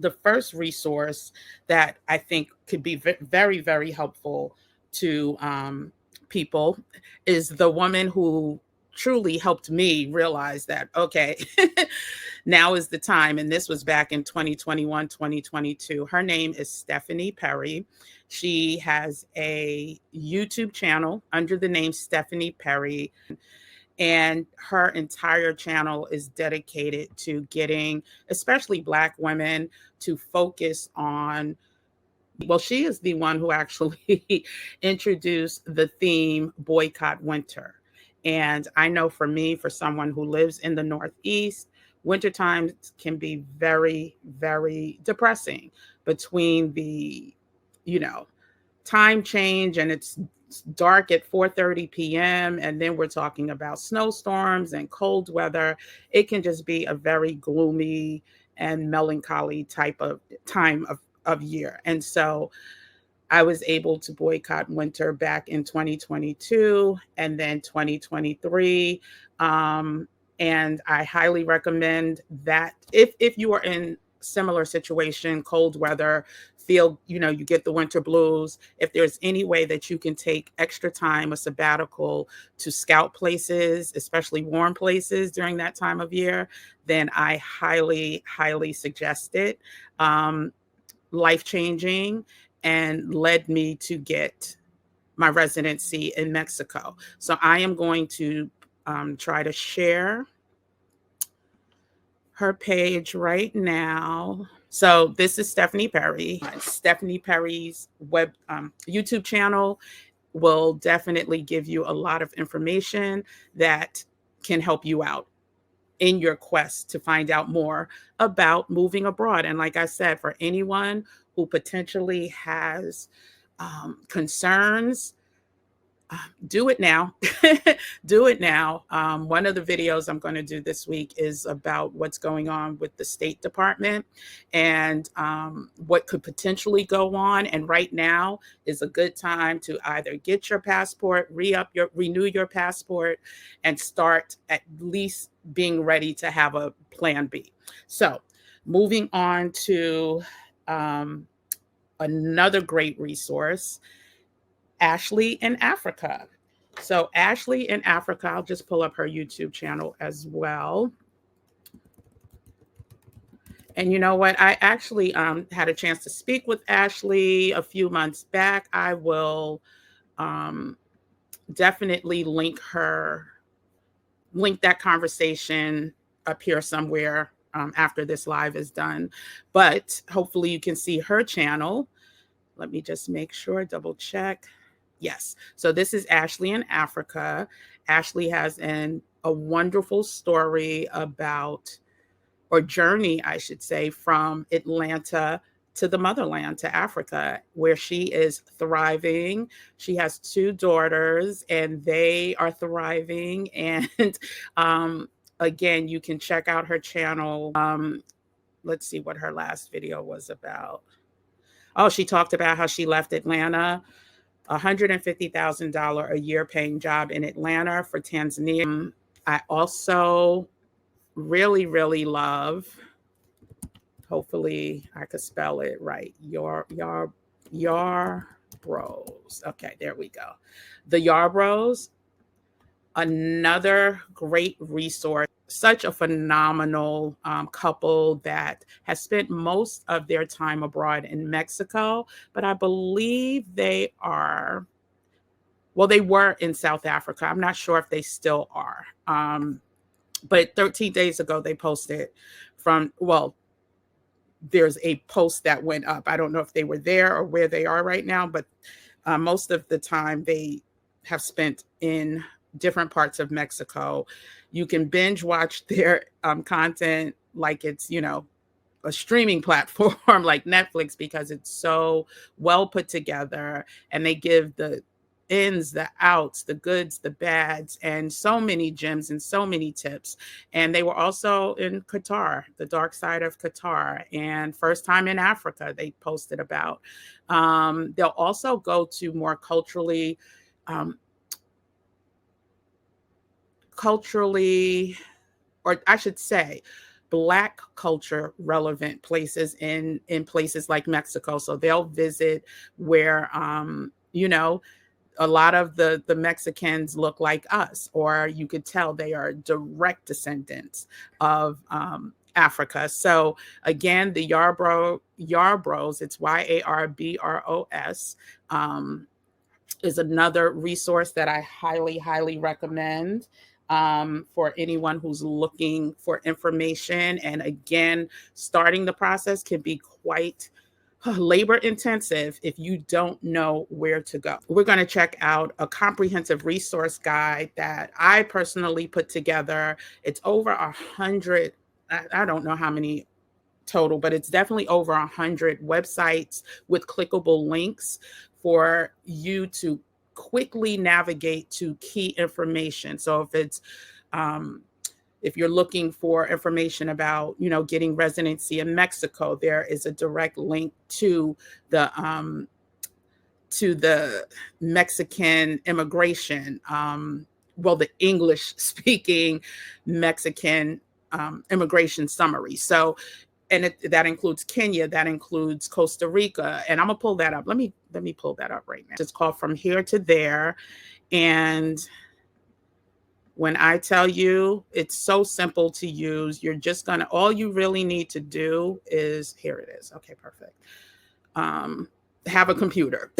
the first resource that I think could be very, very helpful to people is the woman who truly helped me realize that, okay, now is the time. And this was back in 2021, 2022. Her name is Stephanie Perry. She has a YouTube channel under the name Stephanie Perry. And her entire channel is dedicated to getting, especially Black women, to focus on. Well, she is the one who actually introduced the theme Boycott Winter. And I know for me, for someone who lives in the Northeast, winter times can be very, very depressing between the, you know, time change and it's dark at 4:30 p.m. and then we're talking about snowstorms and cold weather. It can just be a very gloomy and melancholy type of time of year. And so I was able to boycott winter back in 2022 and then 2023. And I highly recommend that if you are in similar situation, cold weather, feel, you get the winter blues, if there's any way that you can take extra time, a sabbatical, to scout places, especially warm places during that time of year, then I highly, highly suggest it. Life-changing, and led me to get my residency in Mexico. So I am going to try to share her page right now. So this is Stephanie Perry. Stephanie Perry's YouTube channel will definitely give you a lot of information that can help you out in your quest to find out more about moving abroad. And like I said, for anyone who potentially has concerns, do it now. Do it now. One of the videos I'm going to do this week is about what's going on with the State Department and what could potentially go on. And right now is a good time to either get your passport, renew your passport, and start at least being ready to have a plan B. So moving on to another great resource, Ashley in Africa. So Ashley in Africa, I'll just pull up her YouTube channel as well. And you know what? I actually had a chance to speak with Ashley a few months back. I will definitely link that conversation up here somewhere after this live is done. But hopefully you can see her channel. Let me just make sure, double check. Yes. So this is Ashley in Africa. Ashley has a wonderful story about, or journey, I should say, from Atlanta to the motherland, to Africa, where she is thriving. She has 2 daughters and they are thriving. And again, you can check out her channel. Let's see what her last video was about. Oh, she talked about how she left Atlanta, $150,000 a year paying job in Atlanta for Tanzania. I also really, really love, hopefully I could spell it right, Yarbrough. Okay, there we go. The Yarbroughs, another great resource. Such a phenomenal couple that has spent most of their time abroad in Mexico, but I believe they were in South Africa. I'm not sure if they still are. But 13 days ago, they posted there's a post that went up. I don't know if they were there or where they are right now, but most of the time they have spent in different parts of Mexico. You can binge watch their content like it's, a streaming platform like Netflix, because it's so well put together and they give the ins, the outs, the goods, the bads, and so many gems and so many tips. And they were also in Qatar, the dark side of Qatar, and first time in Africa they posted about. They'll also go to more culturally, or I should say, Black culture relevant places in places like Mexico. So they'll visit where, you know, a lot of the Mexicans look like us, or you could tell they are direct descendants of Africa. So again, the Yarbros, it's Yarbros, is another resource that I highly, highly recommend for anyone who's looking for information. And again, starting the process can be quite labor intensive if you don't know where to go. We're going to check out a comprehensive resource guide that I personally put together. It's over 100, I don't know how many total, but it's definitely over 100 websites with clickable links for you to quickly navigate to key information. So if you're looking for information about, you know, getting residency in Mexico, there is a direct link to the Mexican immigration, well, the English speaking Mexican immigration summary. So, and that includes Kenya, that includes Costa Rica, and I'm gonna pull that up. Let me pull that up right now. It's called From Here to There, and when I tell you it's so simple to use, you're just gonna, all you really need to do is, here it is. Okay, perfect. Have a computer.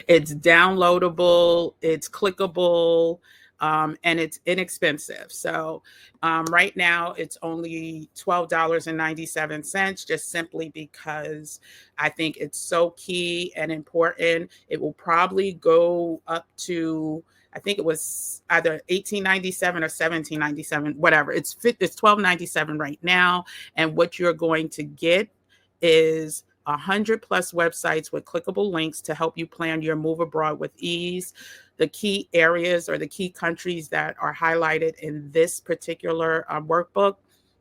It's downloadable, it's clickable, and it's inexpensive. So right now it's only $12.97, just simply because I think it's so key and important. It will probably go up to, I think it was either $18.97 or $17.97, whatever. It's $12.97 right now. And what you're going to get is 100 plus websites with clickable links to help you plan your move abroad with ease. The key areas or the key countries that are highlighted in this particular workbook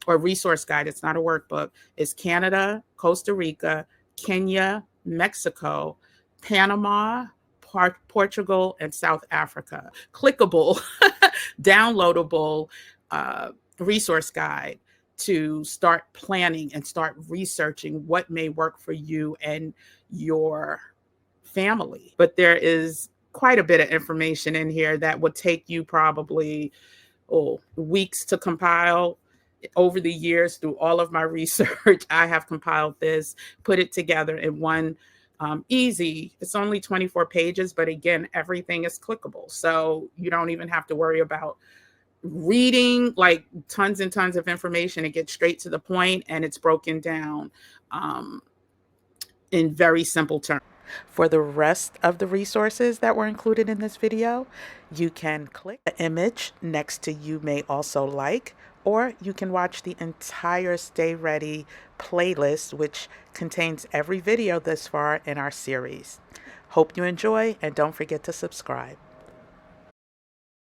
or resource guide, it's not a workbook, is Canada, Costa Rica, Kenya, Mexico, Panama, Portugal, and South Africa. Clickable, downloadable resource guide to start planning and start researching what may work for you and your family. But there is quite a bit of information in here that would take you probably weeks to compile. Over the years, through all of my research, I have compiled this, put it together in one easy. It's only 24 pages, but again, everything is clickable. So you don't even have to worry about reading like tons and tons of information. It gets straight to the point, and it's broken down in very simple terms. For the rest of the resources that were included in this video, you can click the image next to You May Also Like, or you can watch the entire Stay Ready playlist, which contains every video thus far in our series. Hope you enjoy, and don't forget to subscribe.